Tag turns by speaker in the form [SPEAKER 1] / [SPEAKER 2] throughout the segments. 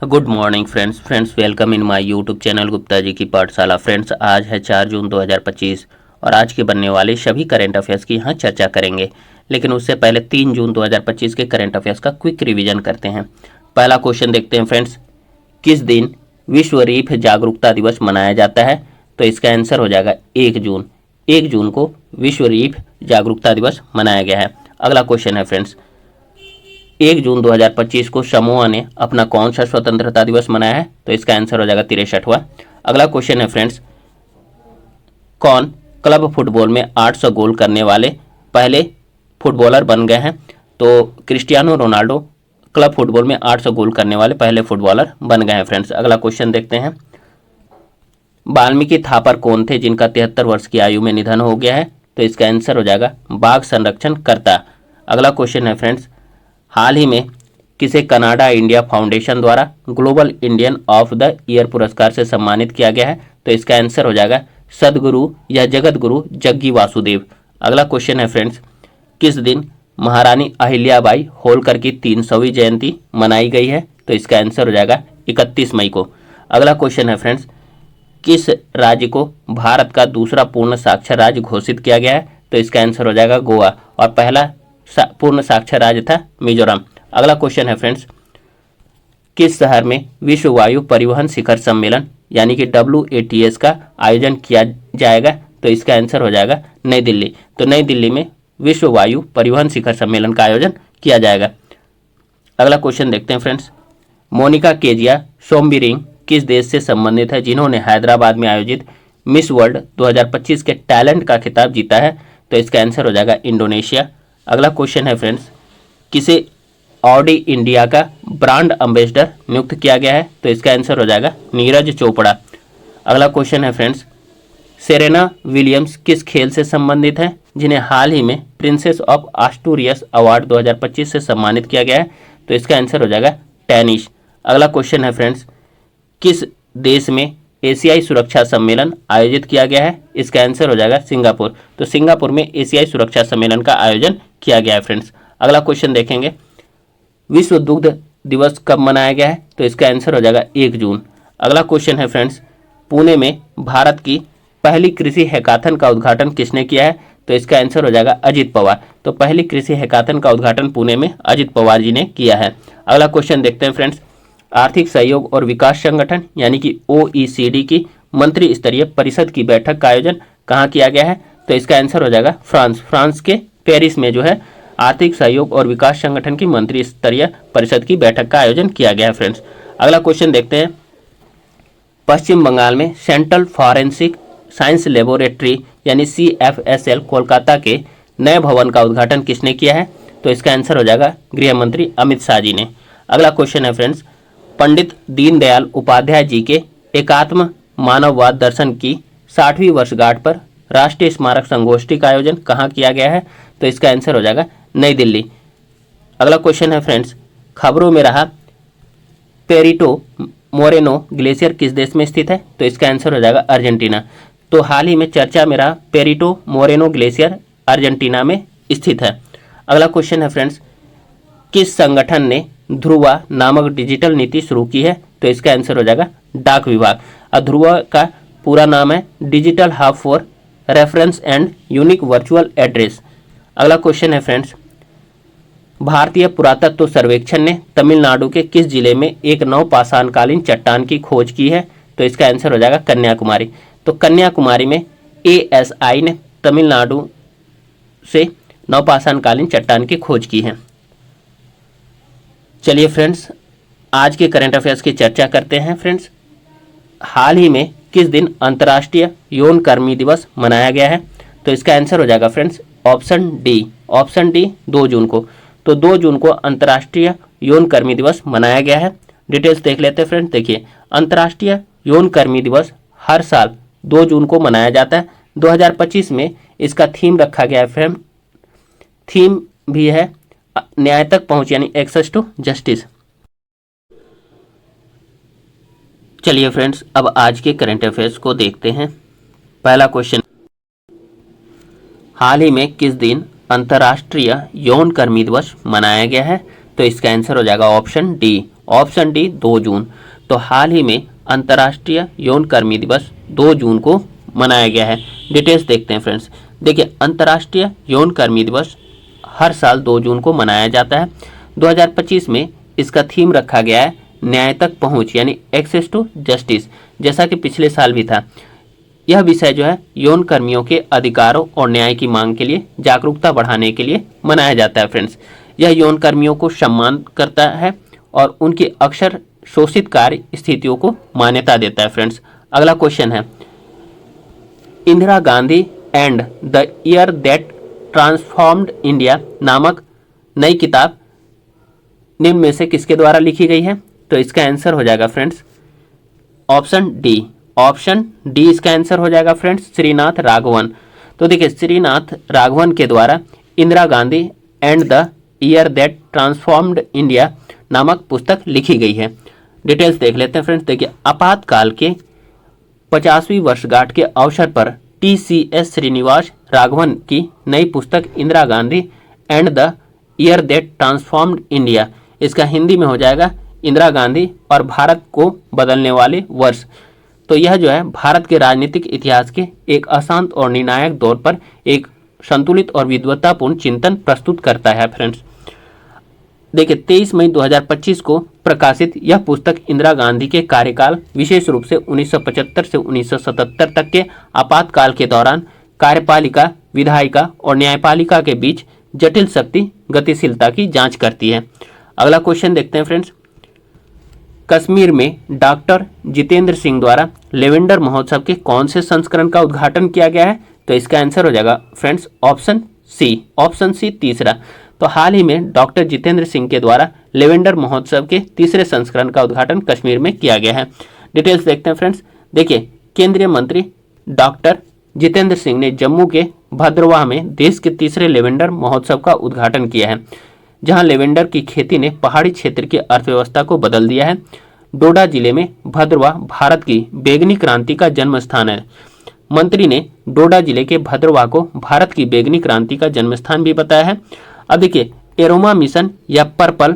[SPEAKER 1] Good morning friends welcome in my YouTube channel Gupta ji की पाठशाला। Friends आज है 4 जून 2025 और आज के बनने वाले सभी करंट अफेयर्स की यहाँ चर्चा करेंगे। लेकिन उससे पहले 3 जून 2025 के करंट अफेयर्स का क्विक रिवीजन करते हैं। पहला क्वेश्चन देखते हैं फ्रेंड्स, किस दिन विश्व रीफ जागरूकता दिवस मनाया जाता है? तो इसका आंसर हो जाएगा 1 जून। 1 जून को विश्व रीफ जागरूकता दिवस मनाया गया है। अगला क्वेश्चन है फ्रेंड्स, 1 जून 2025 को समोआ ने अपना कौन सा स्वतंत्रता दिवस मनाया है? तो इसका आंसर हो जाएगा 63वां। अगला क्वेश्चन है फ्रेंड्स, कौन क्लब फुटबॉल में 800 गोल करने वाले पहले फुटबॉलर बन गए हैं? तो क्रिस्टियानो रोनाल्डो क्लब फुटबॉल में 800 गोल करने वाले पहले फुटबॉलर बन गए हैं फ्रेंड्स। अगला क्वेश्चन देखते हैं, वाल्मीकि थापर कौन थे जिनका 73 वर्ष की आयु में निधन हो गया है? तो इसका आंसर हो जाएगा बाघ संरक्षण कर्ता। अगला क्वेश्चन है फ्रेंड्स, हाल ही में किसे कनाडा इंडिया फाउंडेशन द्वारा global Indian of the year पुरस्कार से सम्मानित किया गया है? तो इसका आंसर हो जाएगा सदगुरु या जगत गुरु जग्गी वासुदेव। अगला क्वेश्चन है फ्रेंड्स, किस दिन महारानी अहिल्याबाई होलकर की 300वीं जयंती मनाई गई है? तो इसका आंसर हो जाएगा 31 मई को। अगला क्वेश्चन है फ्रेंड्स, किस राज्य को भारत का दूसरा पूर्ण साक्षर राज्य घोषित किया गया है? तो इसका आंसर हो जाएगा गोवा और पहला पूर्ण साक्षर राज्य था मिजोरम। अगला क्वेश्चन है फ्रेंड्स, किस शहर में विश्व वायु परिवहन शिखर सम्मेलन यानी कि WATS का आयोजन किया जाएगा? तो इसका आंसर हो जाएगा नई दिल्ली। तो नई दिल्ली में विश्व वायु परिवहन शिखर सम्मेलन का आयोजन किया जाएगा। अगला क्वेश्चन देखते हैं फ्रेंड्स, मोनिका केजिया सोमबीरिंग किस देश से संबंधित है जिन्होंने हैदराबाद में आयोजित मिस वर्ल्ड 2025 के टैलेंट का खिताब जीता है? तो इसका आंसर हो जाएगा इंडोनेशिया। अगला क्वेश्चन है फ्रेंड्स, किसे ऑडी इंडिया का ब्रांड एम्बेसडर नियुक्त किया गया है? तो इसका आंसर हो जाएगा नीरज चोपड़ा। अगला क्वेश्चन है फ्रेंड्स, सेरेना विलियम्स किस खेल से संबंधित है जिन्हें हाल ही में प्रिंसेस ऑफ आस्टूरियस अवार्ड 2025 से सम्मानित किया गया है? तो इसका आंसर हो जाएगा टेनिस। अगला क्वेश्चन है फ्रेंड्स, किस देश में एशियाई सुरक्षा सम्मेलन आयोजित किया गया है? इसका आंसर हो जाएगा सिंगापुर। तो सिंगापुर में एशियाई सुरक्षा सम्मेलन का आयोजन किया गया है फ्रेंड्स। अगला क्वेश्चन देखेंगे, विश्व दुग्ध दिवस कब मनाया गया है? तो इसका आंसर हो जाएगा 1 जून। अगला क्वेश्चन है फ्रेंड्स, पुणे में भारत की पहली कृषि हैकाथन का उद्घाटन किसने किया है? तो इसका आंसर हो जाएगा अजित पवार। तो पहली कृषि हैकाथन का उद्घाटन पुणे में अजित पवार जी ने किया है। अगला क्वेश्चन देखते हैं फ्रेंड्स, आर्थिक सहयोग और विकास संगठन यानी कि OECD की मंत्री स्तरीय परिषद की बैठक का आयोजन कहाँ किया गया है? तो इसका आंसर हो जाएगा फ्रांस के पेरिस में जो है आर्थिक सहयोग और विकास संगठन की मंत्री स्तरीय परिषद की बैठक का आयोजन किया गया है फ्रेंड्स। अगला क्वेश्चन देखते हैं, पश्चिम बंगाल में सेंट्रल फॉरेंसिक साइंस लेबोरेटरी यानी CFSL कोलकाता के नए भवन का उद्घाटन किसने किया है? तो इसका आंसर हो जाएगा गृह मंत्री अमित शाह जी ने। अगला क्वेश्चन है फ्रेंड्स, पंडित दीनदयाल उपाध्याय जी के एकात्म मानववाद दर्शन की 60वीं वर्षगांठ पर राष्ट्रीय स्मारक संगोष्ठी का आयोजन कहाँ किया गया है? तो इसका आंसर हो जाएगा नई दिल्ली। अगला क्वेश्चन है फ्रेंड्स, खबरों में रहा पेरिटो मोरेनो ग्लेशियर किस देश में स्थित है? तो इसका आंसर हो जाएगा अर्जेंटीना। तो हाल ही में चर्चा में रहा पेरिटो मोरेनो ग्लेशियर अर्जेंटीना में स्थित है। अगला क्वेश्चन है फ्रेंड्स, किस संगठन ने ध्रुवा नामक डिजिटल नीति शुरू की है? तो इसका आंसर हो जाएगा डाक विभाग। और ध्रुवा का पूरा नाम है digital hub for reference and unique virtual address. अगला क्वेश्चन है फ्रेंड्स, भारतीय पुरातत्व सर्वेक्षण ने तमिलनाडु के किस जिले में एक नवपाषाणकालीन चट्टान की खोज की है? तो इसका आंसर हो जाएगा कन्याकुमारी। तो कन्याकुमारी में ASI ने तमिलनाडु से नवपाषाणकालीन चट्टान की खोज की है। चलिए फ्रेंड्स, आज के करंट अफेयर्स की चर्चा करते हैं फ्रेंड्स। हाल ही में किस दिन अंतर्राष्ट्रीय यौन कर्मी दिवस मनाया गया है? तो इसका आंसर हो जाएगा फ्रेंड्स ऑप्शन डी 2 जून को। तो 2 जून को अंतर्राष्ट्रीय यौन कर्मी दिवस मनाया गया है। डिटेल्स देख लेते हैं फ्रेंड्स। देखिए, अंतर्राष्ट्रीय यौन कर्मी दिवस हर साल 2 जून को मनाया जाता है। 2025 में इसका थीम रखा गया है फ्रेंड, थीम भी है न्याय तक पहुंच यानी एक्सेस टू जस्टिस। चलिए फ्रेंड्स, अब आज के करंट अफेयर्स को देखते हैं। पहला क्वेश्चन, हाल ही में किस दिन अंतर्राष्ट्रीय यौन कर्मी दिवस मनाया गया है? तो इसका आंसर हो जाएगा ऑप्शन डी ऑप्शन डी 2 जून। तो हाल ही में अंतर्राष्ट्रीय यौन कर्मी दिवस 2 जून को मनाया गया है। डिटेल्स देखते हैं फ्रेंड्स। देखिए, अंतर्राष्ट्रीय यौन कर्मी दिवस हर साल 2 जून को मनाया जाता है। 2025 में इसका थीम रखा गया है न्याय तक पहुंच, यानी एक्सेस टू जस्टिस, जैसा कि पिछले साल भी था। यह विषय जो है यौन कर्मियों के अधिकारों और न्याय की मांग के लिए जागरूकता बढ़ाने के लिए मनाया जाता है फ्रेंड्स। यह यौन कर्मियों को सम्मान करता है और उनकी अक्सर शोषित कार्य स्थितियों को मान्यता देता है फ्रेंड्स। अगला क्वेश्चन है, Indira Gandhi and the year that transformed India नामक नई किताब निम्न में से किसके द्वारा लिखी गई है? तो इसका आंसर हो जाएगा friends option D. Option D इसका आंसर हो जाएगा फ्रेंड्स, श्रीनाथ राघवन। तो देखिए, श्रीनाथ राघवन के द्वारा Indira Gandhi and the year that transformed India नामक पुस्तक लिखी गई है। डिटेल्स देख लेते हैं फ्रेंड्स। देखिए, आपातकाल के 50वीं वर्षगांठ के अवसर पर TCS श्रीनिवास राघवन की नई पुस्तक Indira Gandhi and the year that transformed India, इसका हिंदी में हो जाएगा इंदिरा गांधी और भारत को बदलने वाले वर्ष। तो यह जो है भारत के राजनीतिक इतिहास के एक अशांत और निर्णायक दौर पर एक संतुलित और विद्वत्तापूर्ण चिंतन प्रस्तुत करता है फ्रेंड्स। देखिए, 23 मई 2025 को प्रकाशित यह पुस्तक इंदिरा गांधी के कार्यकाल, विशेष रूप से 1975 से 1977 तक के आपातकाल के दौरान कार्यपालिका, विधायिका और न्यायपालिका के बीच जटिल शक्ति गतिशीलता की जांच करती है। अगला क्वेश्चन देखते हैं फ्रेंड्स। कश्मीर में डॉक्टर जितेंद्र सिंह द्वारा लेवेंडर महोत्सव के कौन से संस्करण का उद्घाटन किया गया है? तो इसका आंसर हो जाएगा friends option C. Option C तीसरा। तो हाल ही में डॉक्टर जितेंद्र सिंह के द्वारा लेवेंडर महोत्सव के तीसरे संस्करण का उद्घाटन कश्मीर में किया गया है। डिटेल्स देखते हैं फ्रेंड्स। देखिए, केंद्रीय मंत्री डॉक्टर जितेंद्र सिंह ने जम्मू के भद्रवाह में देश के तीसरे लेवेंडर महोत्सव का उद्घाटन किया है, जहां लेवेंडर की खेती ने पहाड़ी क्षेत्र की अर्थव्यवस्था को बदल दिया है। डोडा जिले में भद्रवाह भारत की बैगनी क्रांति का जन्म स्थान है। मंत्री ने डोडा जिले के भद्रवाह को भारत की बैगनी क्रांति का जन्म स्थान भी बताया है। अब देखिए, एरोमा मिशन या पर्पल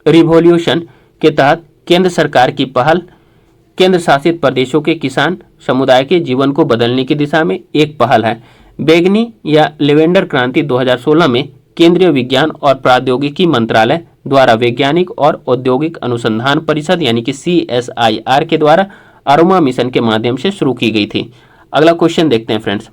[SPEAKER 1] रिवॉल्यूशन के तहत केंद्र सरकार की पहल केंद्र शासित प्रदेशों के किसान समुदाय के जीवन को बदलने की दिशा में एक पहल है। बैगनी या लेवेंडर क्रांति 2016 में केंद्रीय विज्ञान और प्रौद्योगिकी मंत्रालय द्वारा वैज्ञानिक और औद्योगिक अनुसंधान परिषद यानी कि CSIR के द्वारा अरोमा मिशन के माध्यम से शुरू की गई थी। अगला क्वेश्चन देखते हैं फ्रेंड्स।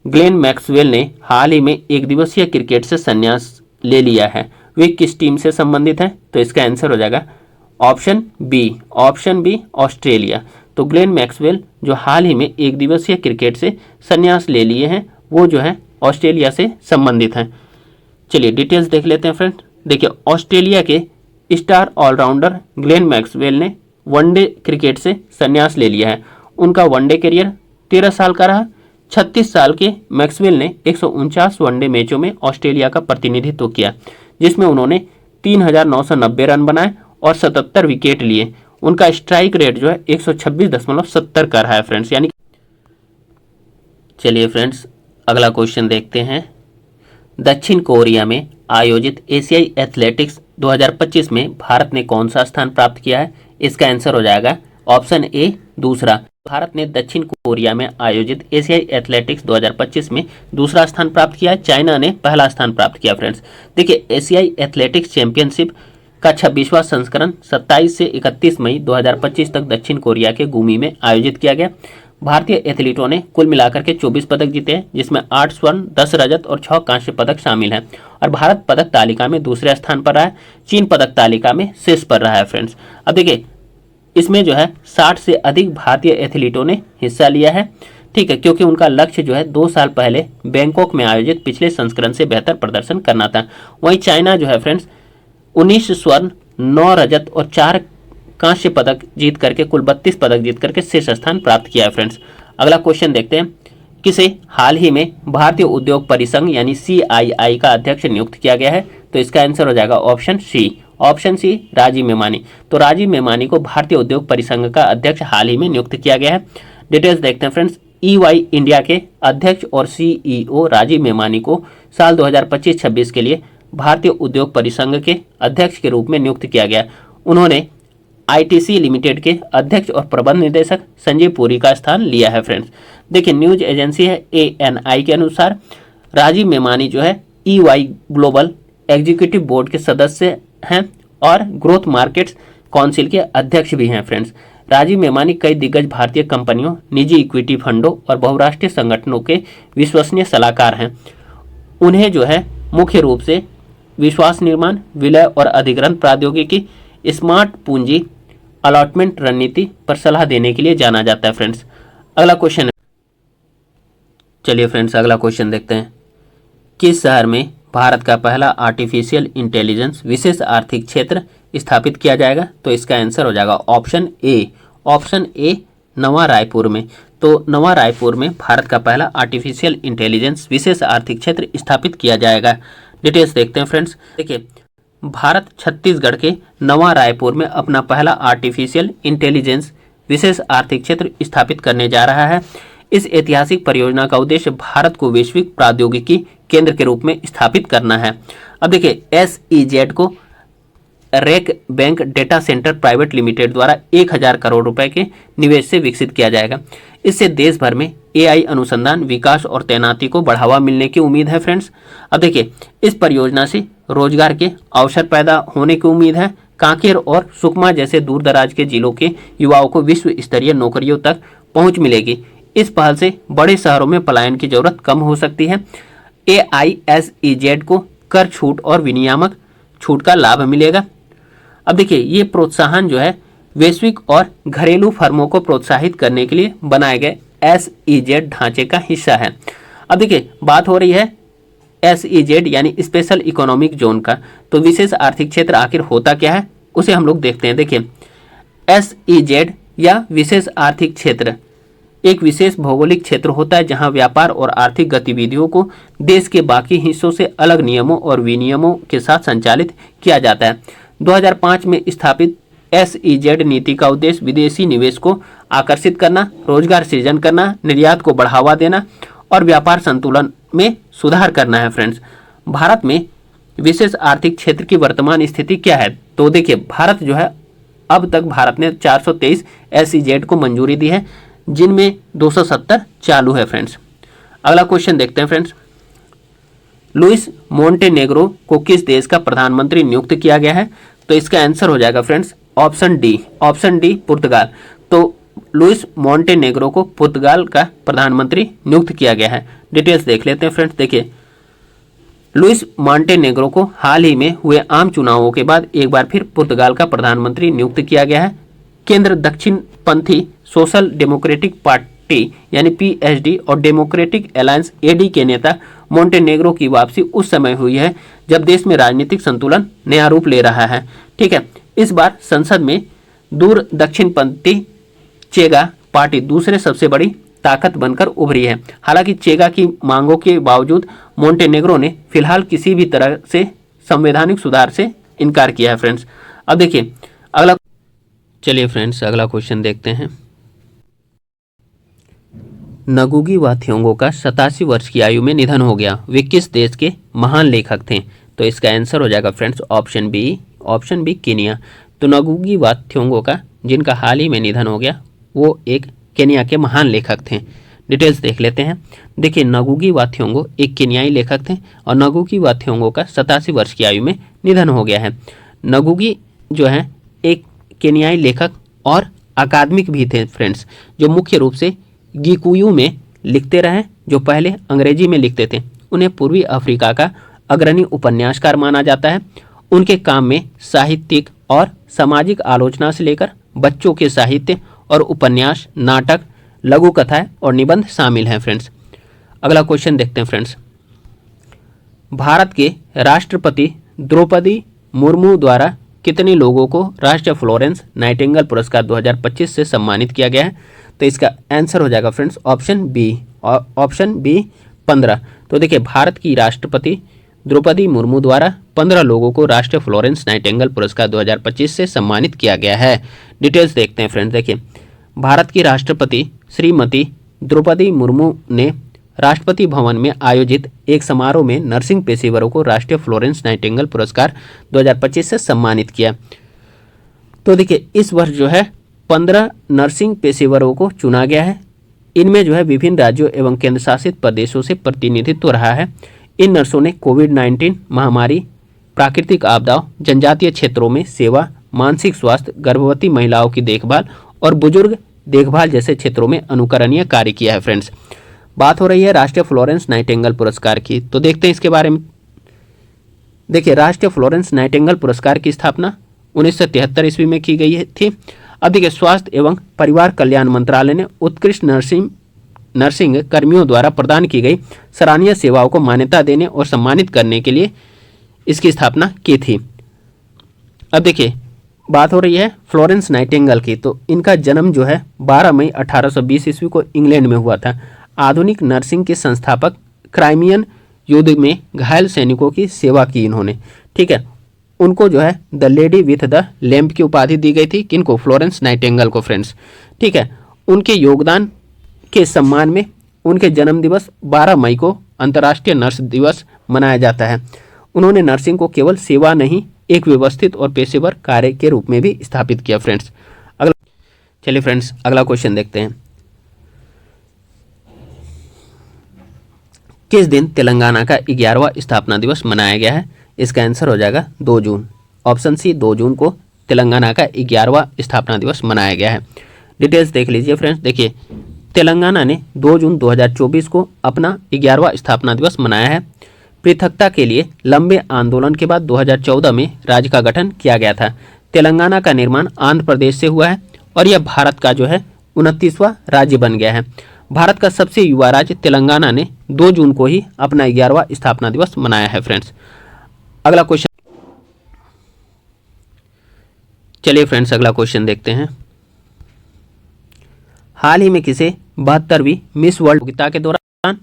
[SPEAKER 1] ग्लेन मैक्सवेल ने हाल ही में एक दिवसीय क्रिकेट से संन्यास ले लिया है। वे किस टीम से संबंधित हैं? तो इसका आंसर हो जाएगा option B. Option B Australia. तो ग्लेन मैक्सवेल जो हाल ही में एक दिवसीय क्रिकेट से संन्यास ले लिए हैं, वो जो है ऑस्ट्रेलिया से संबंधित हैं। चलिए डिटेल्स देख लेते हैं फ्रेंड्स। देखिए, ऑस्ट्रेलिया के स्टार ऑलराउंडर ग्लेन मैक्सवेल ने वनडे क्रिकेट से संन्यास ले लिया है। उनका वनडे करियर 13 साल का रहा। 36 साल के मैक्सवेल ने 149 वनडे मैचों में ऑस्ट्रेलिया का प्रतिनिधित्व किया, जिसमें उन्होंने 3,990 रन बनाए और 77 विकेट लिए। उनका स्ट्राइक रेट जो है 126.70 का रहा है फ्रेंड्स। यानी चलिए फ्रेंड्स, अगला क्वेश्चन देखते हैं। दक्षिण कोरिया में आयोजित एशियाई एथलेटिक्स 2025 में भारत ने कौन सा स्थान प्राप्त किया है? इसका आंसर हो जाएगा ऑप्शन ए दूसरा। भारत ने दक्षिण कोरिया में आयोजित एशियाई एथलेटिक्स 2025 में दूसरा स्थान प्राप्त किया है। चाइना ने पहला स्थान प्राप्त किया फ्रेंड्स। देखिए, एशियाई एथलेटिक्स चैंपियनशिप का 26वां संस्करण 27 से 31 मई 2025 तक दक्षिण कोरिया के गुमी में आयोजित किया गया। भारतीय एथलीटों ने कुल मिलाकर के 24 पदक जीते हैं, जिसमें 8 स्वर्ण, 10 रजत और 6 कांस्य पदक शामिल हैं। और भारत पदक तालिका में दूसरे स्थान पर रहा है। चीन पदक तालिका में शीर्ष पर रहा है फ्रेंड्स। अब देखिए, इसमें जो है 60 से अधिक भारतीय एथलीटों ने हिस्सा लिया है, ठीक है, क्योंकि उनका लक्ष्य जो है 2 साल पहले बैंकॉक में आयोजित पिछले संस्करण से बेहतर प्रदर्शन करना था। वहीं चाइना जो है फ्रेंड्स 19 स्वर्ण, 9 रजत और 4 कांस्य पदक जीत करके कुल 32 पदक जीत करके शीर्ष स्थान प्राप्त किया है फ्रेंड्स। अगला क्वेश्चन देखते हैं। किसे हाल ही में भारतीय उद्योग परिसंघ यानी CII का अध्यक्ष नियुक्त किया गया है? तो इसका आंसर हो जाएगा option C. Option C Rajiv Memani. तो राजीव मेमानी को भारतीय उद्योग परिसंघ का अध्यक्ष हाल ही में नियुक्त किया गया है। डिटेल्स देखते हैं फ्रेंड्स। EY इंडिया के अध्यक्ष और CEO राजीव मेमानी को साल 2025-26 के लिए भारतीय उद्योग परिसंघ के अध्यक्ष के रूप में नियुक्त किया गया। उन्होंने आईटीसी लिमिटेड के अध्यक्ष और प्रबंध निदेशक संजीव पुरी का स्थान लिया है फ्रेंड्स। देखिए न्यूज एजेंसी है ANI के अनुसार राजीव मेमानी जो है EY ग्लोबल एग्जीक्यूटिव बोर्ड के सदस्य हैं और ग्रोथ मार्केट्स काउंसिल के अध्यक्ष भी हैं फ्रेंड्स। राजीव मेमानी कई दिग्गज भारतीय कंपनियों, निजी इक्विटी फंडों और बहुराष्ट्रीय संगठनों के विश्वसनीय सलाहकार हैं। उन्हें जो है मुख्य रूप से विश्वास निर्माण, विलय और अधिग्रहण प्रौद्योगिकी, स्मार्ट पूंजी अलॉटमेंट रणनीति पर सलाह देने के लिए जाना जाता है फ्रेंड्स। अगला क्वेश्चन, चलिए फ्रेंड्स अगला क्वेश्चन देखते हैं। किस शहर में भारत का पहला आर्टिफिशियल इंटेलिजेंस विशेष आर्थिक क्षेत्र स्थापित किया जाएगा? तो इसका आंसर हो जाएगा ऑप्शन ए नवा रायपुर में। तो नवा रायपुर में भारत का पहला आर्टिफिशियल इंटेलिजेंस विशेष आर्थिक क्षेत्र स्थापित किया जाएगा। डिटेल्स देखते हैं फ्रेंड्स। देखिए भारत छत्तीसगढ़ के नवा रायपुर में अपना पहला आर्टिफिशियल इंटेलिजेंस विशेष आर्थिक क्षेत्र स्थापित करने जा रहा है। इस ऐतिहासिक परियोजना का उद्देश्य भारत को वैश्विक प्रौद्योगिकी केंद्र के रूप में स्थापित करना है। अब देखिए SEZ को Rack Bank data centre private limited द्वारा 1000 करोड़ रुपए के निवेश से विकसित किया जाएगा। इससे देश भर में AI अनुसंधान, विकास और तैनाती को बढ़ावा मिलने की उम्मीद है फ्रेंड्स। अब देखिए इस परियोजना से रोजगार के अवसर पैदा होने की उम्मीद है। कांकेर और सुकमा जैसे दूर दराज के जिलों के युवाओं को विश्व स्तरीय नौकरियों तक पहुंच मिलेगी। इस पहल से बड़े शहरों में पलायन की जरूरत कम हो सकती है। AISEZ को कर छूट और विनियामक छूट का लाभ मिलेगा। अब देखिए ये प्रोत्साहन जो है वैश्विक और घरेलू फर्मों को प्रोत्साहित करने के लिए बनाए गए SEZ ढांचे का हिस्सा है। अब देखिए बात हो रही है SEZ यानी स्पेशल इकोनॉमिक जोन का। तो विशेष आर्थिक क्षेत्र आखिर होता क्या है उसे हम लोग देखते हैं। देखिए SEZ या विशेष आर्थिक क्षेत्र एक विशेष भौगोलिक क्षेत्र होता है जहां व्यापार और आर्थिक गतिविधियों को देश के बाकी हिस्सों से अलग नियमों और विनियमों के साथ संचालित किया जाता है। 2005 में स्थापित SEZ नीति का उद्देश्य विदेशी निवेश को आकर्षित करना, रोजगार सृजन करना, निर्यात को बढ़ावा देना और व्यापार संतुलन में सुधार करना है फ्रेंड्स। भारत में विशेष आर्थिक क्षेत्र की वर्तमान स्थिति क्या है? तो देखिए भारत जो है अब तक भारत ने 423 SEZ को मंजूरी दी है, जिनमें 270 चालू है फ्रेंड्स। अगला क्वेश्चन देखते हैं फ्रेंड्स। लुइस मोंटेनेग्रो को किस देश का प्रधानमंत्री नियुक्त किया गया है? तो इसका आंसर हो जाएगा फ्रेंड्स ऑप्शन डी पुर्तगाल। तो लुइस मोंटेनेग्रो को पुर्तगाल का प्रधानमंत्री नियुक्त किया गया है। डिटेल्स देख लेते हैं फ्रेंड्स। देखिए लुइस मोंटेनेग्रो को हाल ही में हुए आम चुनावों के बाद एक बार फिर पुर्तगाल का प्रधानमंत्री नियुक्त किया गया है। केंद्र दक्षिणपंथी सोशल डेमोक्रेटिक पार्टी यानी PSD और डेमोक्रेटिक अलायंस AD के नेता मोंटेनेग्रो की वापसी उस समय हुई है जब देश में राजनीतिक संतुलन नया रूप ले रहा है। ठीक है, इस बार संसद में दूर दक्षिणपंथी चेगा पार्टी दूसरे सबसे बड़ी ताकत बनकर उभरी है। हालांकि चेगा की मांगों के बावजूद मोंटेनेग्रो ने फिलहाल किसी भी तरह से संवैधानिक सुधार से इनकार किया है फ्रेंड्स। अब देखिए अगला, चलिए फ्रेंड्स अगला क्वेश्चन देखते हैं। नगुगी वा थ्योंगो का 87 वर्ष की आयु में निधन हो गया। वे किस देश के महान लेखक थे? तो इसका आंसर हो जाएगा फ्रेंड्स ऑप्शन बी केनिया। तो नगुगी वा थ्योंगो का जिनका हाल ही में निधन हो गया वो एक केनिया के महान लेखक थे। डिटेल्स देख लेते हैं। देखिए नगुगी वा थ्योंगो एक केनियाई लेखक थे और नगुगी वा थ्योंगो का 87 वर्ष की आयु में निधन हो गया है। नगुगी जो है एक केनियाई लेखक और अकादमिक भी थे फ्रेंड्स, जो मुख्य रूप से गिकुयू में लिखते रहे, जो पहले अंग्रेजी में लिखते थे। उन्हें पूर्वी अफ्रीका का अग्रणी उपन्यासकार माना जाता है। उनके काम में साहित्यिक और सामाजिक आलोचना से लेकर बच्चों के साहित्य और उपन्यास, नाटक, लघु कथाएं और निबंध शामिल हैं फ्रेंड्स। अगला क्वेश्चन देखते हैं फ्रेंड्स। भारत के राष्ट्रपति द्रौपदी मुर्मू द्वारा कितने लोगों को राष्ट्रीय फ्लोरेंस नाइटिंगेल पुरस्कार 2025 से सम्मानित किया गया है? तो इसका आंसर हो जाएगा फ्रेंड्स ऑप्शन बी 15। तो देखिए भारत की राष्ट्रपति द्रौपदी मुर्मू द्वारा 15 लोगों को राष्ट्रीय फ्लोरेंस नाइटिंगेल पुरस्कार 2025 से सम्मानित किया गया है। डिटेल्स देखते हैं फ्रेंड्स। देखिए भारत की राष्ट्रपति श्रीमती द्रौपदी मुर्मू ने राष्ट्रपति भवन में आयोजित एक समारोह में नर्सिंग पेशेवरों को राष्ट्रीय फ्लोरेंस नाइटिंगेल पुरस्कार 2025 से सम्मानित किया। तो देखिए इस वर्ष जो है 15 नर्सिंग पेशेवरों को चुना गया है। इनमें जो है विभिन्न राज्यों एवं केंद्र शासित प्रदेशों से प्रतिनिधित्व रहा है। इन नर्सों ने कोविड-19 महामारी, प्राकृतिक आपदाओं, जनजातीय क्षेत्रों में सेवा, मानसिक स्वास्थ्य, गर्भवती महिलाओं की देखभाल और बुजुर्ग देखभाल जैसे क्षेत्रों में अनुकरणीय कार्य किया है। फ्रेंड्स, बात हो रही है राष्ट्रीय फ्लोरेंस नाइटिंगेल पुरस्कार की, तो देखते हैं इसके बारे में। देखिए, राष्ट्रीय फ्लोरेंस नाइटिंगेल पुरस्कार की स्थापना 1973 ईस्वी में की गई थी। अब देखिए, स्वास्थ्य एवं परिवार कल्याण मंत्रालय ने उत्कृष्ट नर्सिंग कर्मियों द्वारा प्रदान की गई सराहनीय सेवाओं को मान्यता देने और सम्मानित करने के लिए इसकी स्थापना की थी। अब देखिए, बात हो रही है फ्लोरेंस नाइटिंगेल की, तो इनका जन्म जो है 12 मई 1820 ईस्वी को इंग्लैंड में हुआ था। आधुनिक नर्सिंग के संस्थापक, क्राइमियन युद्ध में घायल सैनिकों की सेवा की इन्होंने, ठीक है। उनको जो है the lady with the lamp की उपाधि दी गई थी। किनको? फ्लोरेंस नाइटिंगेल को। फ्रेंड्स, ठीक है। उनके योगदान के सम्मान में उनके जन्म दिवस 12 मई को अंतर्राष्ट्रीय नर्स दिवस मनाया जाता है। उन्होंने नर्सिंग को केवल सेवा नहीं, एक व्यवस्थित और पेशेवर कार्य के रूप में भी स्थापित किया। फ्रेंड्स, चलिए फ्रेंड्स, अगला क्वेश्चन देखते हैं। किस दिन तेलंगाना का 11वां स्थापना दिवस मनाया गया है? इसका आंसर हो जाएगा 2 जून। ऑप्शन सी, 2 जून को तेलंगाना का 11वां स्थापना दिवस मनाया गया है। डिटेल्स देख लीजिए फ्रेंड्स। देखिए, तेलंगाना ने 2 जून 2024 को अपना 11वां स्थापना दिवस मनाया है। पृथकता के लिए लंबे आंदोलन के बाद 2014 में राज्य का गठन किया गया था। तेलंगाना का निर्माण आंध्र प्रदेश से हुआ है और यह भारत का जो है 29वां राज्य बन गया है। भारत का सबसे युवा राज्य तेलंगाना ने 2 जून को ही अपना 11वां स्थापना दिवस मनाया है। फ्रेंड्स, अगला क्वेश्चन, चलिए फ्रेंड्स, अगला क्वेश्चन देखते हैं। हाल ही में किसे 72वीं मिस वर्ल्ड प्रतियोगिता के दौरान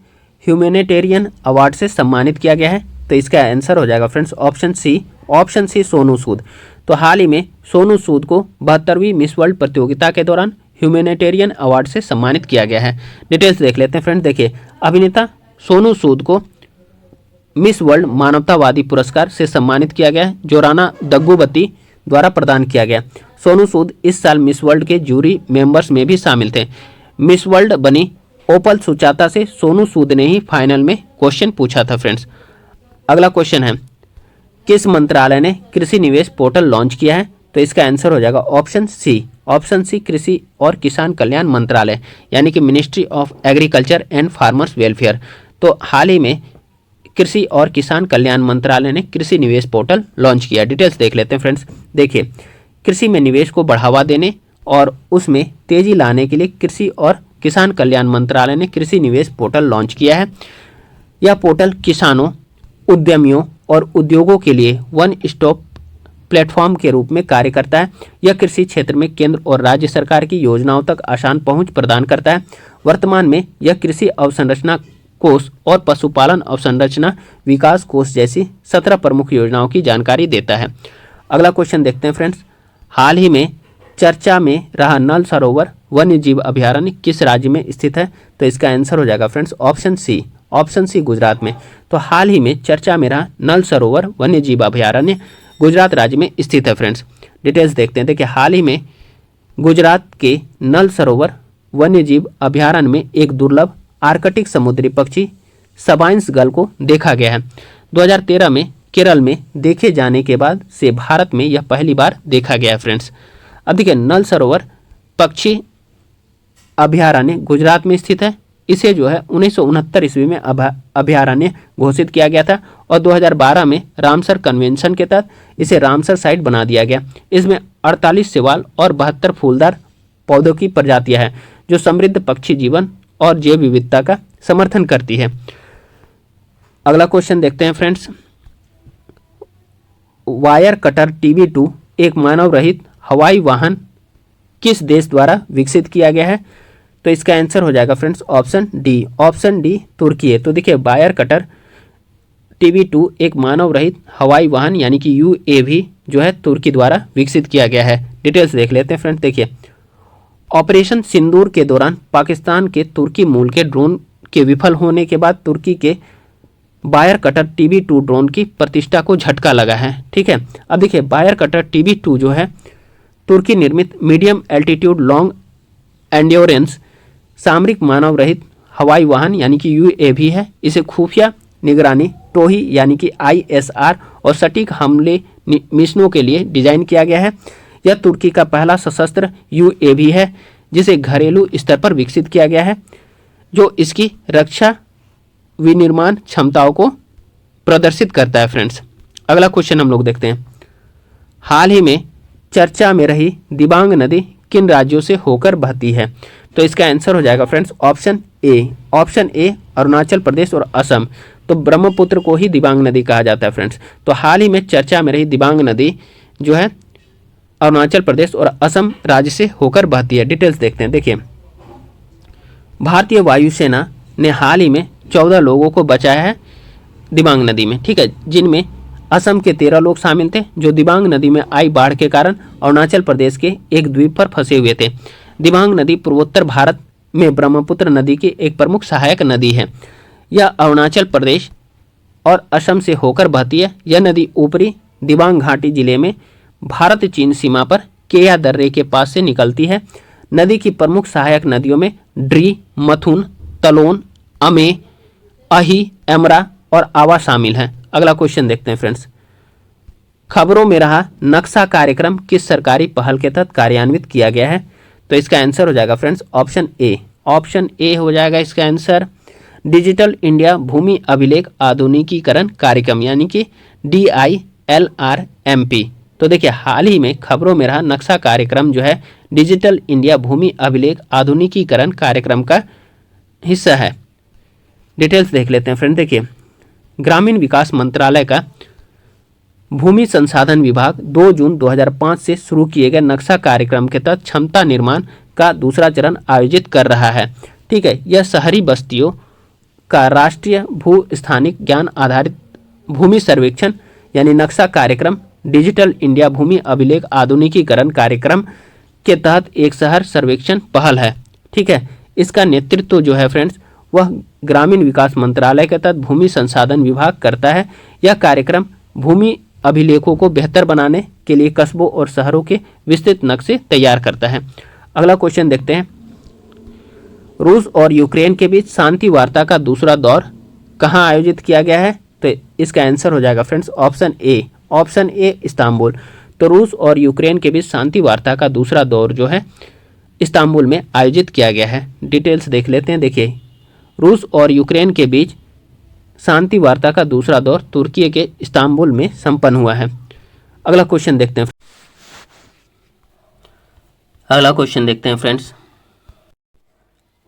[SPEAKER 1] ह्यूमैनिटेरियन अवार्ड से सम्मानित किया गया है? तो इसका आंसर हो जाएगा फ्रेंड्स ऑप्शन सी सोनू सूद। तो हाल ही में सोनू सूद को 72वीं मिस वर्ल्ड प्रतियोगिता के दौरान ह्यूमैनिटेरियन अवार्ड से सम्मानित किया गया है। डिटेल्स देख लेते हैं फ्रेंड्स। देखिए, अभिनेता सोनू सूद को मिस वर्ल्ड मानवतावादी पुरस्कार से सम्मानित किया गया है, जो राणा दग्गुबती द्वारा प्रदान किया गया। सोनू सूद इस साल मिस वर्ल्ड के जूरी मेंबर्स में भी शामिल थे। मिस वर्ल्ड बनी ओपल सुचाता से सोनू सूद ने ही फाइनल में क्वेश्चन पूछा था। फ्रेंड्स, अगला क्वेश्चन है, किस मंत्रालय ने कृषि निवेश पोर्टल लॉन्च किया है? तो इसका आंसर हो जाएगा ऑप्शन सी कृषि और किसान कल्याण मंत्रालय, यानी कि ministry of agriculture and farmers welfare. तो हाल ही में कृषि और किसान कल्याण मंत्रालय ने कृषि निवेश पोर्टल लॉन्च किया। डिटेल्स देख लेते हैं फ्रेंड्स। देखिए, कृषि में निवेश को बढ़ावा देने और उसमें तेजी लाने के लिए कृषि और किसान कल्याण मंत्रालय ने कृषि निवेश पोर्टल लॉन्च किया है। यह पोर्टल किसानों, उद्यमियों और उद्योगों के लिए वन स्टॉप प्लेटफॉर्म के रूप में कार्य करता है। यह कृषि क्षेत्र में केंद्र और राज्य सरकार की योजनाओं तक आसान पहुंच प्रदान करता है। वर्तमान में यह कृषि अवसंरचना कोष और पशुपालन अवसंरचना विकास कोष जैसी 17 प्रमुख योजनाओं की जानकारी देता है। अगला क्वेश्चन देखते हैं फ्रेंड्स। हाल ही में चर्चा में रहा नल सरोवर वन्य जीव अभयारण्य किस राज्य में स्थित है? तो इसका आंसर हो जाएगा फ्रेंड्स ऑप्शन सी गुजरात में। तो हाल ही में चर्चा में रहा नल सरोवर वन्य जीव अभयारण्य गुजरात राज्य में स्थित है। फ्रेंड्स, डिटेल्स देखते हैं। देखिए, हाल ही में गुजरात के नल सरोवर वन्य जीव अभयारण्य में एक दुर्लभ आर्कटिक समुद्री पक्षी सबाइन्स गल को देखा गया है। 2013 में केरल में देखे जाने के बाद से भारत में यह पहली बार देखा गया है। फ्रेंड्स, अब देखिए, नल सरोवर पक्षी अभयारण्य गुजरात में स्थित है। इसे जो है 1969 ईस्वी में अभयारण्य घोषित किया गया था और 2012 में रामसर कन्वेंशन के तहत इसे रामसर साइट बना दिया गया। इसमें 48 शैवाल और 72 फूलदार पौधों की प्रजातियां हैं, जो समृद्ध पक्षी जीवन और जैव विविधता का समर्थन करती है। अगला क्वेश्चन देखते हैं फ्रेंड्स। वायर कटर TB2 एक मानव रहित हवाई वाहन किस देश द्वारा विकसित किया गया है? तो इसका आंसर हो जाएगा फ्रेंड्स ऑप्शन डी तुर्की है। तो देखिए, वायर कटर TB2 एक मानव रहित हवाई वाहन यानी कि UAV जो है तुर्की द्वारा विकसित किया गया है। डिटेल्स देख लेते हैं फ्रेंड्स। देखिए, ऑपरेशन सिंदूर के दौरान पाकिस्तान के तुर्की मूल के ड्रोन के विफल होने के बाद तुर्की के बायर कटर TB2 ड्रोन की प्रतिष्ठा को झटका लगा है। ठीक है, अब देखिए बायर कटर TB2 जो है तुर्की निर्मित मीडियम एल्टीट्यूड लॉन्ग एंड्योरेंस सामरिक मानव रहित हवाई वाहन यानी कि UAV है। इसे खुफिया निगरानी, टोही यानी कि ISR और सटीक हमले मिशनों के लिए डिजाइन किया गया है। यह तुर्की का पहला सशस्त्र UAV है जिसे घरेलू स्तर पर विकसित किया गया है, जो इसकी रक्षा विनिर्माण क्षमताओं को प्रदर्शित करता है। फ्रेंड्स, अगला क्वेश्चन हम लोग देखते हैं। हाल ही में चर्चा में रही दिबांग नदी किन राज्यों से होकर बहती है? तो इसका आंसर हो जाएगा friends option A Arunachal Pradesh और असम। तो ब्रह्मपुत्र को ही दिबांग नदी कहा जाता है। फ्रेंड्स, तो हाल ही में चर्चा में रही दिबांग नदी जो है अरुणाचल प्रदेश और असम राज्य से होकर बहती है। डिटेल्स देखते हैं। देखिए, भारतीय वायुसेना ने हाल ही में 14 लोगों को बचाया है दिबांग नदी में। ठीक है, जिनमें असम के 13 लोग शामिल थे जो दिबांग नदी में आई बाढ़ के कारण अरुणाचल प्रदेश के एक द्वीप पर फंसे हुए थे। दिबांग नदी पूर्वोत्तर भारत में ब्रह्मपुत्र नदी की एक प्रमुख सहायक नदी है। यह अरुणाचल प्रदेश और असम से होकर बहती है। यह नदी ऊपरी दिबांग घाटी जिले में भारत चीन सीमा पर केया दर्रे के पास से निकलती है। नदी की प्रमुख सहायक नदियों में ड्री, मथुन, तलोन, अमे, अही, एमरा और आवा शामिल हैं। अगला क्वेश्चन देखते हैं फ्रेंड्स। खबरों में रहा नक्शा कार्यक्रम किस सरकारी पहल के तहत कार्यान्वित किया गया है? तो इसका आंसर हो जाएगा फ्रेंड्स ऑप्शन ए हो जाएगा इसका आंसर। डिजिटल इंडिया भूमि अभिलेख आधुनिकीकरण कार्यक्रम यानी कि DILRMP। तो देखिए, हाल ही में खबरों में रहा नक्शा कार्यक्रम जो है डिजिटल इंडिया भूमि अभिलेख आधुनिकीकरण कार्यक्रम का हिस्सा है। डिटेल्स देख लेते हैं फ्रेंड। देखिए, ग्रामीण विकास मंत्रालय का भूमि संसाधन विभाग 2 जून 2005 से शुरू किए गए नक्शा कार्यक्रम के तहत क्षमता निर्माण का दूसरा चरण आयोजित कर रहा है। ठीक है, यह शहरी बस्तियों का राष्ट्रीय भू स्थानिक ज्ञान आधारित भूमि सर्वेक्षण यानी नक्शा कार्यक्रम डिजिटल इंडिया भूमि अभिलेख आधुनिकीकरण कार्यक्रम के तहत एक शहर सर्वेक्षण पहल है। ठीक है, इसका नेतृत्व जो है फ्रेंड्स वह ग्रामीण विकास मंत्रालय के तहत भूमि संसाधन विभाग करता है। यह कार्यक्रम भूमि अभिलेखों को बेहतर बनाने के लिए कस्बों और शहरों के विस्तृत नक्शे तैयार करता है। अगला क्वेश्चन देखते हैं। रूस और यूक्रेन के बीच शांति वार्ता का दूसरा दौर कहाँ आयोजित किया गया है? तो इसका आंसर हो जाएगा फ्रेंड्स ऑप्शन ए इस्तांबुल। तो रूस और यूक्रेन के बीच शांति वार्ता का दूसरा दौर जो है इस्तांबुल में आयोजित किया गया है। डिटेल्स देख लेते हैं। देखिए, रूस और यूक्रेन के बीच शांति वार्ता का दूसरा दौर तुर्की के इस्तांबुल में संपन्न हुआ है। अगला क्वेश्चन देखते हैं फ्रेंड्स।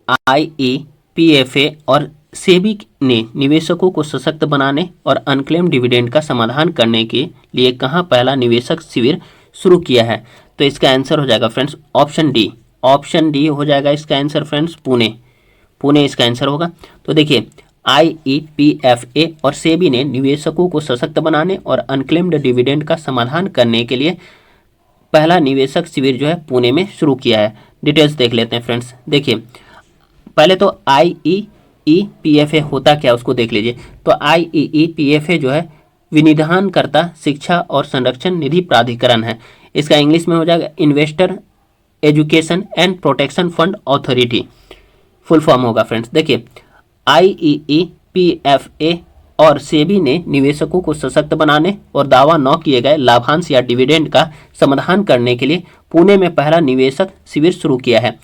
[SPEAKER 1] IEPFA और सेबी ने निवेशकों को सशक्त बनाने और अनक्लेम डिविडेंड का समाधान करने के लिए कहां पहला निवेशक शिविर शुरू किया है? तो इसका आंसर हो जाएगा फ्रेंड्स ऑप्शन डी हो जाएगा इसका आंसर फ्रेंड्स पुणे इसका आंसर होगा। तो देखिए, IEPFA और सेबी ने निवेशकों को सशक्त बनाने और अनक्लेम्ड डिविडेंड का समाधान करने के लिए पहला निवेशक शिविर जो है पुणे में शुरू किया है। डिटेल्स देख लेते हैं फ्रेंड्स। देखिए, पहले तो IEPFA होता क्या उसको देख लीजिए। तो IEPFA जो है विनिधानकर्ता शिक्षा और संरक्षण निधि प्राधिकरण है। इसका इंग्लिश में हो जाएगा investor education and protection fund authority, full form होगा फ्रेंड्स। देखिए, IEPFA और सेबी ने निवेशकों को सशक्त बनाने और दावा न किए गए लाभांश या डिविडेंड का समाधान करने के लिए पुणे में पहला निवेशक शिविर शुरू किया है।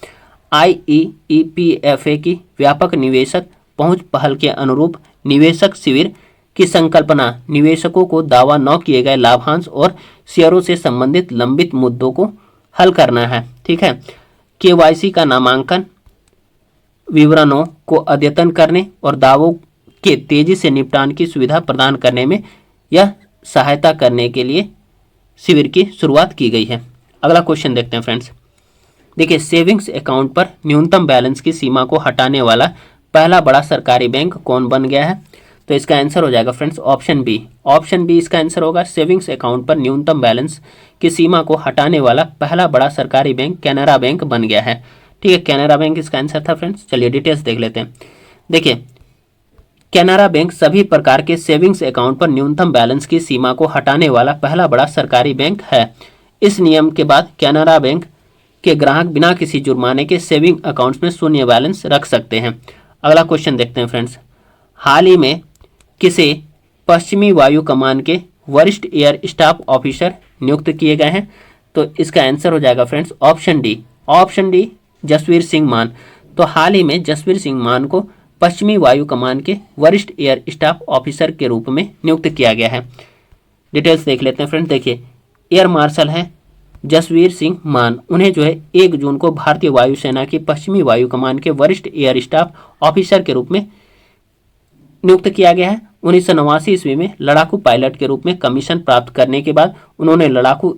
[SPEAKER 1] IEPFA की व्यापक निवेशक पहुंच पहल के अनुरूप निवेशक शिविर की संकल्पना निवेशकों को दावा न किए गए लाभांश और शेयरों से संबंधित लंबित मुद्दों को हल करना है। ठीक है, KYC का नामांकन, विवरणों को अद्यतन करने और दावों के तेजी से निपटान की सुविधा प्रदान करने में यह सहायता करने के लिए शिविर की शुरुआत की गई है। अगला क्वेश्चन देखते हैं फ्रेंड्स। देखिए, सेविंग्स अकाउंट पर न्यूनतम बैलेंस की सीमा को हटाने वाला पहला बड़ा सरकारी बैंक कौन बन गया है? तो इसका आंसर हो जाएगा फ्रेंड्स ऑप्शन बी इसका आंसर होगा। सेविंग्स अकाउंट पर न्यूनतम बैलेंस की सीमा को हटाने वाला पहला बड़ा सरकारी बैंक कैनरा बैंक बन गया है। ठीक है, कैनरा बैंक इसका आंसर था फ्रेंड्स। चलिए डिटेल्स देख लेते हैं। देखिए, कैनरा बैंक सभी प्रकार के सेविंग्स अकाउंट पर न्यूनतम बैलेंस की सीमा को हटाने वाला पहला बड़ा सरकारी बैंक है। इस नियम के बाद कैनरा बैंक के ग्राहक बिना किसी जुर्माने के सेविंग अकाउंट्स में शून्य बैलेंस रख सकते हैं। अगला क्वेश्चन देखते हैं फ्रेंड्स। हाल ही में किसे पश्चिमी वायु कमान के वरिष्ठ एयर स्टाफ ऑफिसर नियुक्त किए गए हैं? तो इसका आंसर हो जाएगा friends option D Jasvir Singh Mann. तो हाल ही में जसवीर सिंह मान को पश्चिमी वायु कमान के वरिष्ठ एयर स्टाफ ऑफिसर के रूप में नियुक्त किया गया है। डिटेल्स देख लेते हैं फ्रेंड्स। देखिए, एयर मार्शल हैं जसवीर सिंह मान, उन्हें जो है 1 जून को भारतीय वायुसेना की पश्चिमी वायु कमान के वरिष्ठ एयर स्टाफ ऑफिसर के रूप में नियुक्त किया गया है। 1989 ईस्वी में लड़ाकू पायलट के रूप में कमीशन प्राप्त करने के बाद उन्होंने लड़ाकू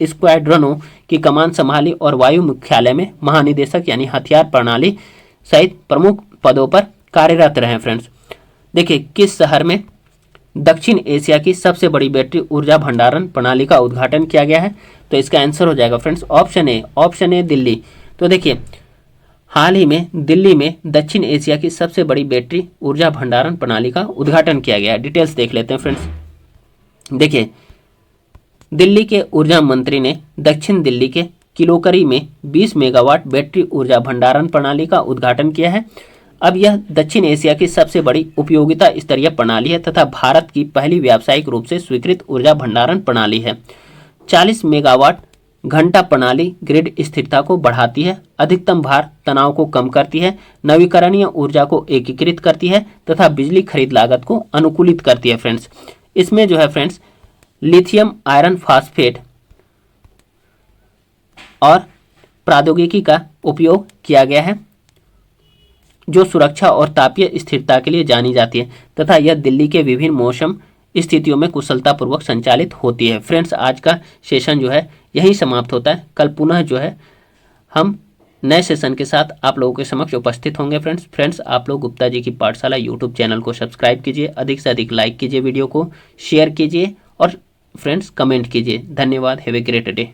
[SPEAKER 1] स्क्वाड्रनों की कमान संभाली और वायु मुख्यालय में महानिदेशक यानी हथियार प्रणाली सहित प्रमुख पदों पर कार्यरत रहे। फ्रेंड्स, देखिए, किस शहर में दक्षिण एशिया की सबसे बड़ी बैटरी ऊर्जा भंडारण प्रणाली का उद्घाटन किया गया है? तो इसका आंसर हो जाएगा फ्रेंड्स ऑप्शन ए दिल्ली। तो देखिए, हाल ही में दिल्ली में दक्षिण एशिया की सबसे बड़ी बैटरी ऊर्जा भंडारण प्रणाली का उद्घाटन किया गया है। डिटेल्स देख लेते हैं फ्रेंड्स। देखिए, दिल्ली के ऊर्जा मंत्री ने दक्षिण दिल्ली के किलोकरी में 20 मेगावाट बैटरी ऊर्जा भंडारण प्रणाली का उद्घाटन किया है। अब यह दक्षिण एशिया की सबसे बड़ी उपयोगिता स्तरीय प्रणाली है तथा भारत की पहली व्यावसायिक रूप से स्वीकृत ऊर्जा भंडारण प्रणाली है। 40 मेगावाट घंटा प्रणाली ग्रिड स्थिरता को बढ़ाती है, अधिकतम भार तनाव को कम करती है, नवीकरणीय ऊर्जा को एकीकृत करती है तथा बिजली खरीद लागत को अनुकूलित करती है। फ्रेंड्स, इसमें जो है फ्रेंड्स लिथियम आयरन फॉस्फेट और प्रौद्योगिकी का उपयोग किया गया है जो सुरक्षा और तापीय स्थिरता के लिए जानी जाती है तथा यह दिल्ली के विभिन्न मौसम स्थितियों में कुशलतापूर्वक संचालित होती है। फ्रेंड्स, आज का सेशन जो है यही समाप्त होता है। कल पुनः जो है हम नए सेशन के साथ आप लोगों के समक्ष उपस्थित होंगे। फ्रेंड्स, आप लोग गुप्ता जी की पाठशाला यूट्यूब चैनल को सब्सक्राइब कीजिए, अधिक से अधिक लाइक कीजिए, वीडियो को शेयर कीजिए और फ्रेंड्स कमेंट कीजिए। धन्यवाद। Have a great day.